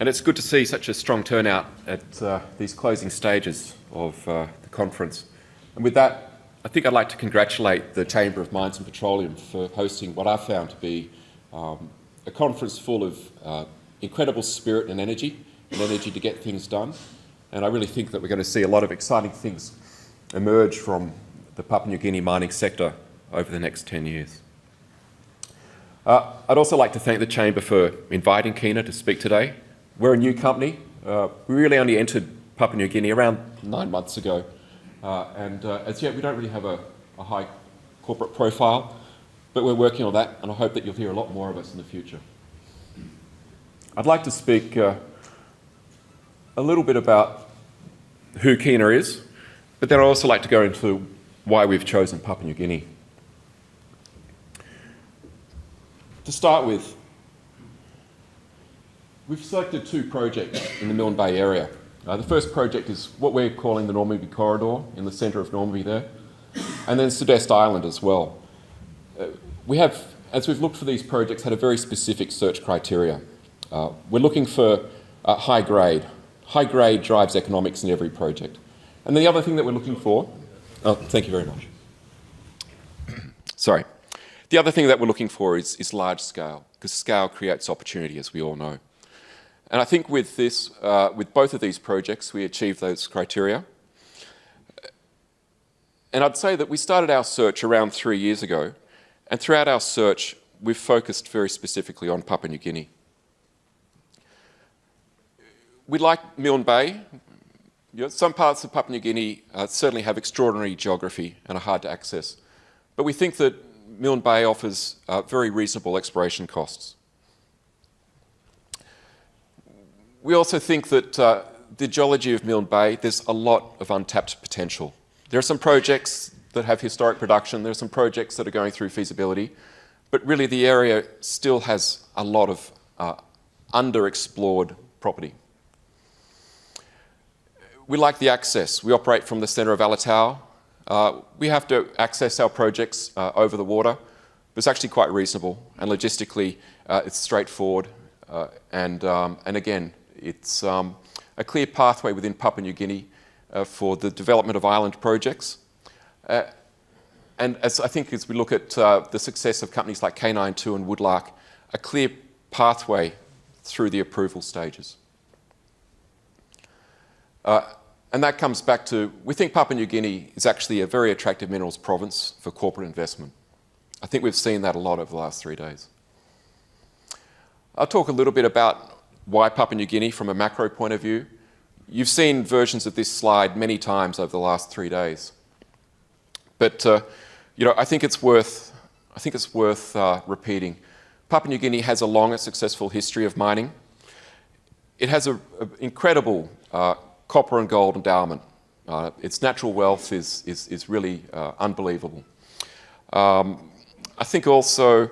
And it's good to see such a strong turnout at these closing stages of the conference. And with that, I think I'd like to congratulate the Chamber of Mines and Petroleum for hosting what I've found to be a conference full of incredible spirit and energy to get things done. And I really think that we're going to see a lot of exciting things emerge from the Papua New Guinea mining sector over the next 10 years. I'd also like to thank the Chamber for inviting Kina to speak today. We're a new company. We really only entered Papua New Guinea around 9 months ago. And as yet, we don't really have a high corporate profile, but we're working on that, and I hope that you'll hear a lot more of us in the future. I'd like to speak a little bit about who Kina is, but then I'd also like to go into why we've chosen Papua New Guinea. To start with, we've selected 2 projects in the Milne Bay area. The first project is what we're calling the Normanby Corridor in the centre of Normanby there, and then Sud-Est Island as well. We have, as we've looked for these projects, had a very specific search criteria. We're looking for high grade. High grade drives economics in every project. And the other thing that we're looking for, thank you very much. Sorry. The other thing that we're looking for is large scale, because scale creates opportunity, as we all know. And I think with this, with both of these projects, we achieved those criteria. And I'd say that we started our search around 3 years ago, and throughout our search, we've focused very specifically on Papua New Guinea. We like Milne Bay. Some parts of Papua New Guinea certainly have extraordinary geography and are hard to access. But we think that Milne Bay offers very reasonable exploration costs. We also think that the geology of Milne Bay, there's a lot of untapped potential. There are some projects that have historic production, there are some projects that are going through feasibility, but really the area still has a lot of underexplored property. We like the access. We operate from the centre of Alatau. We have to access our projects over the water, but it's actually quite reasonable, and logistically it's straightforward, and again, it's a clear pathway within Papua New Guinea for the development of island projects. And as I think as we look at the success of companies like K92 and Woodlark, a clear pathway through the approval stages. And that comes back to, we think Papua New Guinea is actually a very attractive minerals province for corporate investment. I think we've seen that a lot over the last 3 days. I'll talk a little bit about why Papua New Guinea from a macro point of view. You've seen versions of this slide many times over the last 3 days. But I think it's worth repeating. Papua New Guinea has a long and successful history of mining. It has an incredible copper and gold endowment. Its natural wealth is really unbelievable. I think also,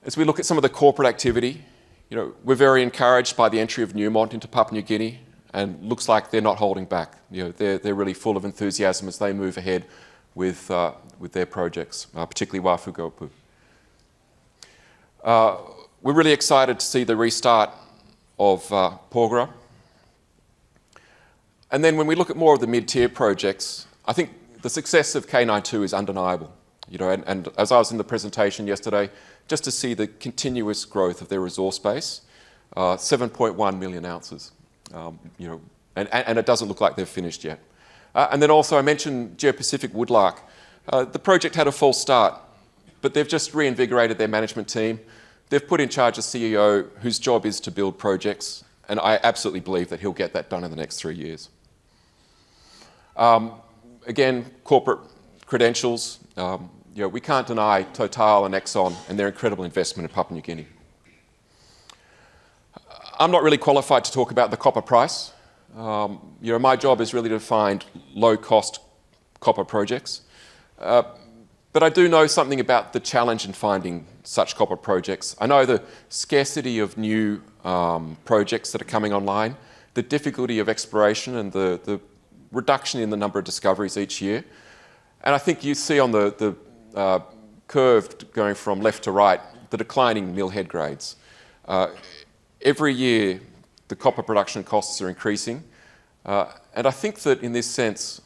as we look at some of the corporate activity, we're very encouraged by the entry of Newmont into Papua New Guinea, and looks like they're not holding back. They're really full of enthusiasm as they move ahead with their projects, particularly Wafu-Golpu. We're really excited to see the restart of Porgera. And then when we look at more of the mid-tier projects, I think the success of K92 is undeniable. And as I was in the presentation yesterday, just to see the continuous growth of their resource base, 7.1 million ounces, and it doesn't look like they've finished yet. And then also I mentioned Geopacific Woodlark. The project had a false start, but they've just reinvigorated their management team. They've put in charge a CEO whose job is to build projects, and I absolutely believe that he'll get that done in the next 3 years. Again, corporate credentials. We can't deny Total and Exxon and their incredible investment in Papua New Guinea. I'm not really qualified to talk about the copper price. My job is really to find low-cost copper projects. But I do know something about the challenge in finding such copper projects. I know the scarcity of new projects that are coming online, the difficulty of exploration and the reduction in the number of discoveries each year. And I think you see on the curve going from left to right, the declining mill head grades. Every year, the copper production costs are increasing. And I think that in this sense,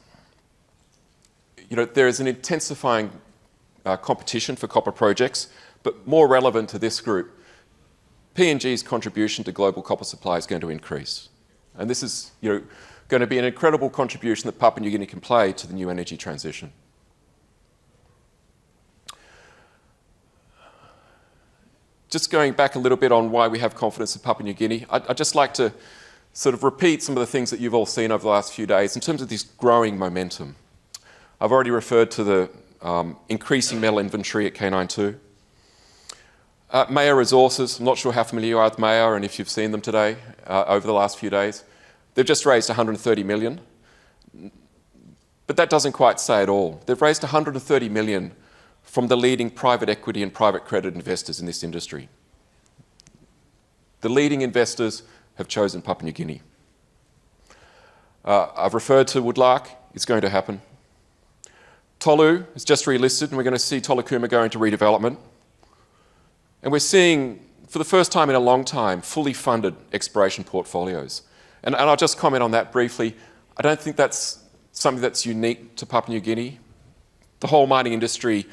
there is an intensifying competition for copper projects, but more relevant to this group, PNG's contribution to global copper supply is going to increase. And this is going to be an incredible contribution that Papua New Guinea can play to the new energy transition. Just going back a little bit on why we have confidence in Papua New Guinea, I'd just like to sort of repeat some of the things that you've all seen over the last few days in terms of this growing momentum. I've already referred to the increasing metal inventory at K92. Maya Resources, I'm not sure how familiar you are with Maya and if you've seen them today over the last few days. They've just raised 130 million, but that doesn't quite say it all. They've raised 130 million from the leading private equity and private credit investors in this industry. The leading investors have chosen Papua New Guinea. I've referred to Woodlark, it's going to happen. Tolu is just relisted and we're going to see Tolokuma go into redevelopment. And we're seeing, for the first time in a long time, fully funded exploration portfolios. And I'll just comment on that briefly. I don't think that's something that's unique to Papua New Guinea. The whole mining industry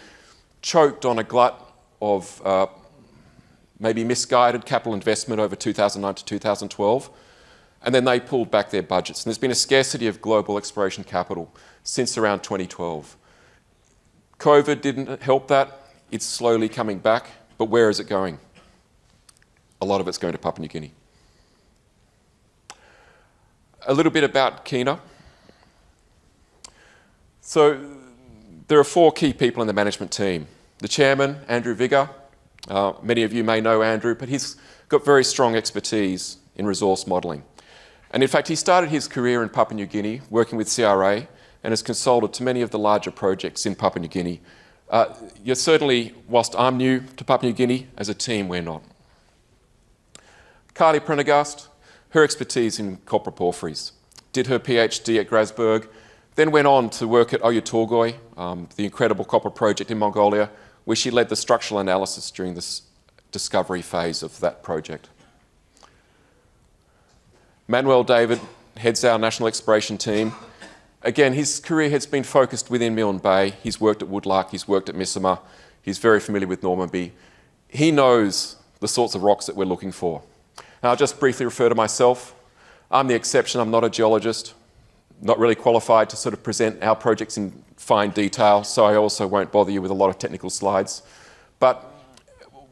choked on a glut of maybe misguided capital investment over 2009 to 2012, and then they pulled back their budgets. And there's been a scarcity of global exploration capital since around 2012. COVID didn't help that. It's slowly coming back, but where is it going? A lot of it's going to Papua New Guinea. A little bit about Kina. So there are 4 key people in the management team. The chairman, Andrew Vigor. Many of you may know Andrew, but he's got very strong expertise in resource modelling. And in fact, he started his career in Papua New Guinea working with CRA and has consulted to many of the larger projects in Papua New Guinea. You're certainly, whilst I'm new to Papua New Guinea, as a team we're not. Carly Prendergast, her expertise in copper porphyries. Did her PhD at Grasberg, then went on to work at Oyu Tolgoi, the incredible copper project in Mongolia, where she led the structural analysis during this discovery phase of that project. Manuel David heads our national exploration team. Again, his career has been focused within Milne Bay. He's worked at Woodlark, he's worked at Misima, he's very familiar with Normanby. He knows the sorts of rocks that we're looking for. Now, I'll just briefly refer to myself. I'm the exception, I'm not a geologist, not really qualified to sort of present our projects in fine detail, so I also won't bother you with a lot of technical slides. But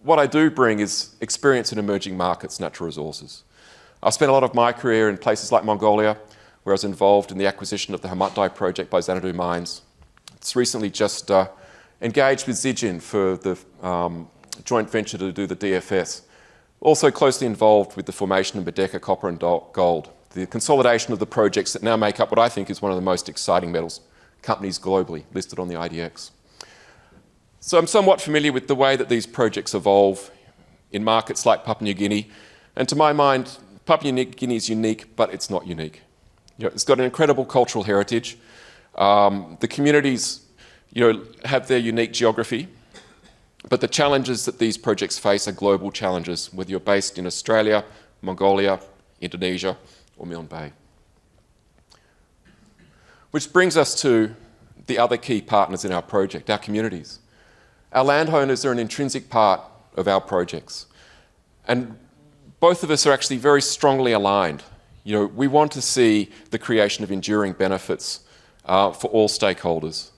what I do bring is experience in emerging markets, natural resources. I've spent a lot of my career in places like Mongolia, where I was involved in the acquisition of the Hamatdai project by Xanadu Mines. It's recently just engaged with Zijin for the joint venture to do the DFS. Also closely involved with the formation of Mbedeka copper and gold, the consolidation of the projects that now make up what I think is one of the most exciting metals companies globally listed on the IDX. So I'm somewhat familiar with the way that these projects evolve in markets like Papua New Guinea. And to my mind, Papua New Guinea is unique, but it's not unique. It's got an incredible cultural heritage. The communities have their unique geography, but the challenges that these projects face are global challenges, whether you're based in Australia, Mongolia, Indonesia, or Milne Bay. Which brings us to the other key partners in our project, our communities. Our landowners are an intrinsic part of our projects. And both of us are actually very strongly aligned. We want to see the creation of enduring benefits for all stakeholders.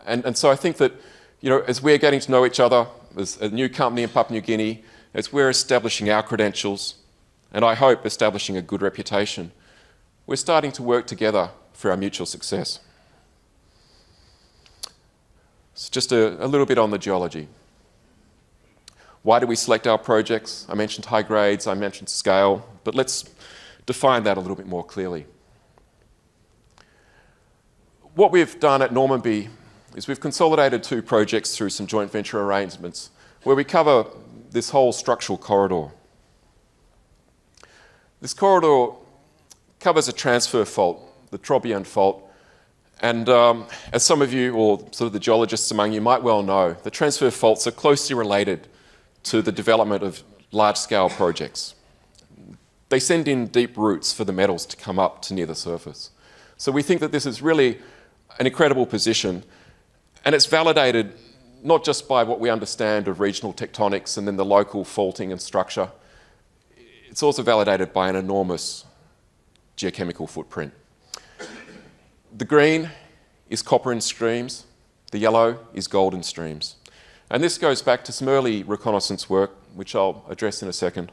And so I think that, as we're getting to know each other as a new company in Papua New Guinea, as we're establishing our credentials, and I hope establishing a good reputation, we're starting to work together for our mutual success. So just a little bit on the geology. Why do we select our projects? I mentioned high grades, I mentioned scale, but let's define that a little bit more clearly. What we've done at Normanby is we've consolidated 2 projects through some joint venture arrangements where we cover this whole structural corridor. This corridor covers a transfer fault, the Trobriand fault, and as some of you, or sort of the geologists among you might well know, the transfer faults are closely related to the development of large-scale projects. they send in deep roots for the metals to come up to near the surface. So we think that this is really an incredible position, and it's validated not just by what we understand of regional tectonics and then the local faulting and structure. It's also validated by an enormous geochemical footprint. The green is copper in streams, the yellow is gold in streams. And this goes back to some early reconnaissance work, which I'll address in a second.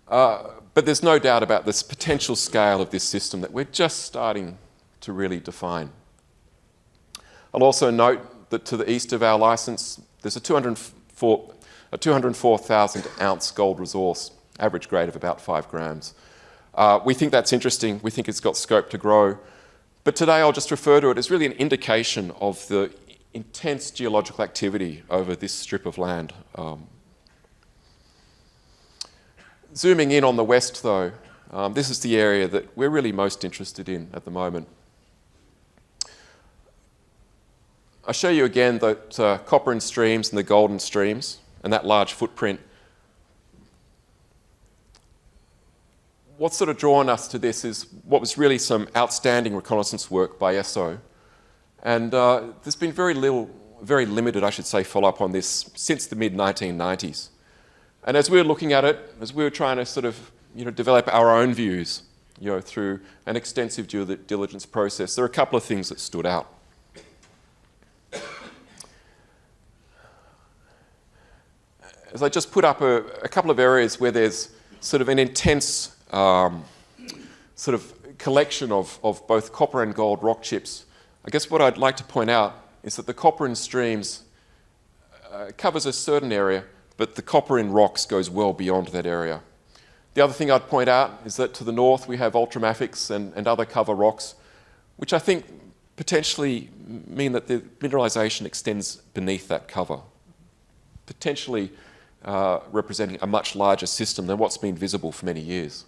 But there's no doubt about this potential scale of this system that we're just starting to really define. I'll also note that to the east of our licence, there's a 204,000 ounce gold resource, average grade of about 5 grams. We think that's interesting. We think it's got scope to grow. But today I'll just refer to it as really an indication of the intense geological activity over this strip of land. Zooming in on the west though, this is the area that we're really most interested in at the moment. I show you again that copper in streams and the gold in streams and that large footprint. What's sort of drawn us to this is what was really some outstanding reconnaissance work by ESSO. And there's been very limited, I should say, follow-up on this since the mid-1990s. And as we were looking at it, as we were trying to sort of develop our own views through an extensive due diligence process, there are a couple of things that stood out. As I just put up a couple of areas where there's sort of an intense sort of collection of both copper and gold rock chips. I guess what I'd like to point out is that the copper in streams covers a certain area, but the copper in rocks goes well beyond that area. The other thing I'd point out is that to the north we have ultramafics and other cover rocks, which I think potentially mean that the mineralisation extends beneath that cover, potentially representing a much larger system than what's been visible for many years.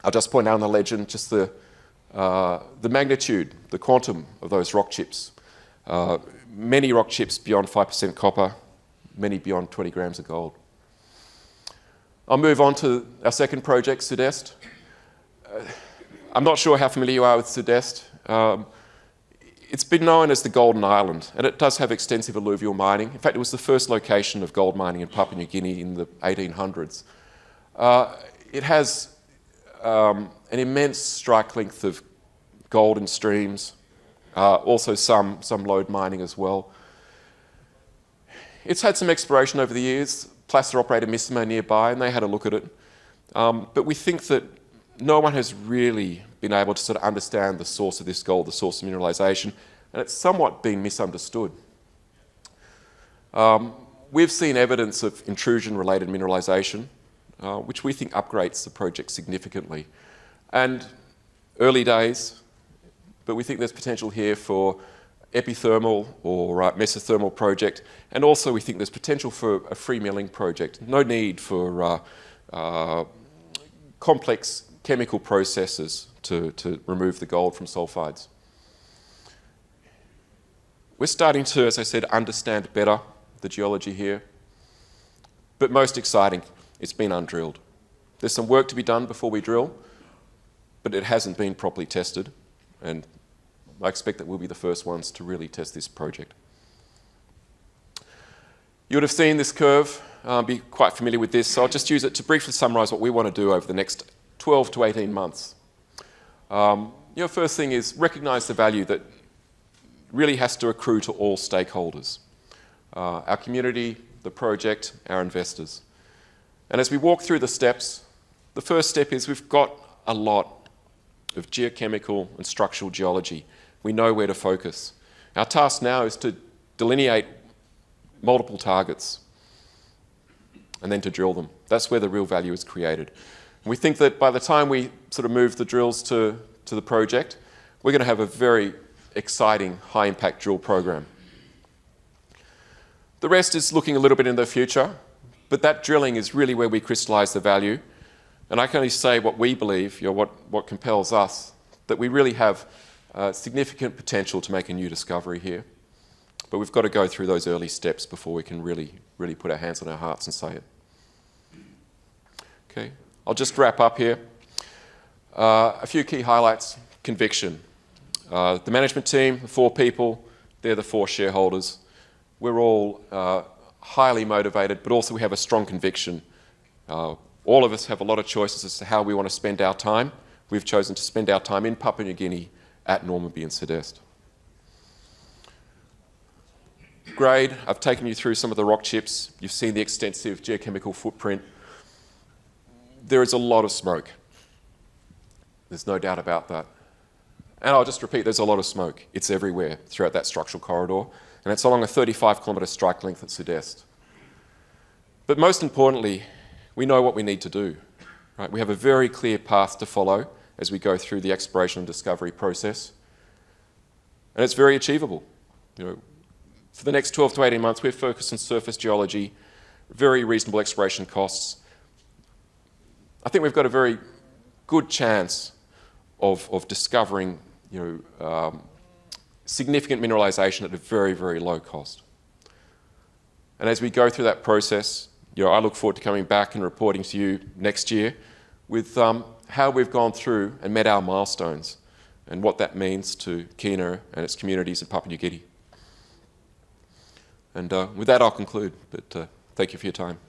I'll just point out in the legend just the magnitude, the quantum of those rock chips. Many rock chips beyond 5% copper, many beyond 20 grams of gold. I'll move on to our second project, Sud-Est. I'm not sure how familiar you are with Sud-Est. It's been known as the Golden Island, and it does have extensive alluvial mining. In fact, it was the first location of gold mining in Papua New Guinea in the 1800s. It has an immense strike length of gold in streams, also some lode mining as well. It's had some exploration over the years. Placer operated Missimo nearby, and they had a look at it. But we think that no one has really been able to sort of understand the source of this gold, the source of mineralisation, and it's somewhat been misunderstood. We've seen evidence of intrusion-related mineralisation, which we think upgrades the project significantly. And early days, but we think there's potential here for epithermal or mesothermal project, and also we think there's potential for a free milling project. No need for complex chemical processes to remove the gold from sulfides. We're starting to, as I said, understand better the geology here, but most exciting, it's been undrilled. There's some work to be done before we drill, but it hasn't been properly tested, and I expect that we'll be the first ones to really test this project. You would have seen this curve, be quite familiar with this, so I'll just use it to briefly summarise what we want to do over the next 12 to 18 months. First thing is recognise the value that really has to accrue to all stakeholders. Our community, the project, our investors. And as we walk through the steps, the first step is we've got a lot of geochemical and structural geology. We know where to focus. Our task now is to delineate multiple targets and then to drill them. That's where the real value is created. And we think that by the time we sort of move the drills to the project, we're going to have a very exciting high-impact drill program. The rest is looking a little bit in the future, but that drilling is really where we crystallise the value. And I can only say what we believe, what compels us, that we really have significant potential to make a new discovery here. But we've got to go through those early steps before we can really put our hands on our hearts and say it. Okay, I'll just wrap up here. A few key highlights. Conviction. The management team, the 4 people, they're the 4 shareholders. We're all highly motivated, but also we have a strong conviction. All of us have a lot of choices as to how we want to spend our time. We've chosen to spend our time in Papua New Guinea at Normanby and Sud-Est. Grade, I've taken you through some of the rock chips. You've seen the extensive geochemical footprint. There is a lot of smoke. There's no doubt about that. And I'll just repeat, there's a lot of smoke. It's everywhere throughout that structural corridor, and it's along a 35-kilometre strike length at Sud-Est. But most importantly, we know what we need to do. Right? We have a very clear path to follow as we go through the exploration and discovery process, and it's very achievable. For the next 12 to 18 months, we're focused on surface geology, very reasonable exploration costs. I think we've got a very good chance of discovering significant mineralisation at a very, very low cost. And as we go through that process, I look forward to coming back and reporting to you next year with how we've gone through and met our milestones and what that means to Kina and its communities in Papua New Guinea. And with that, I'll conclude, but thank you for your time.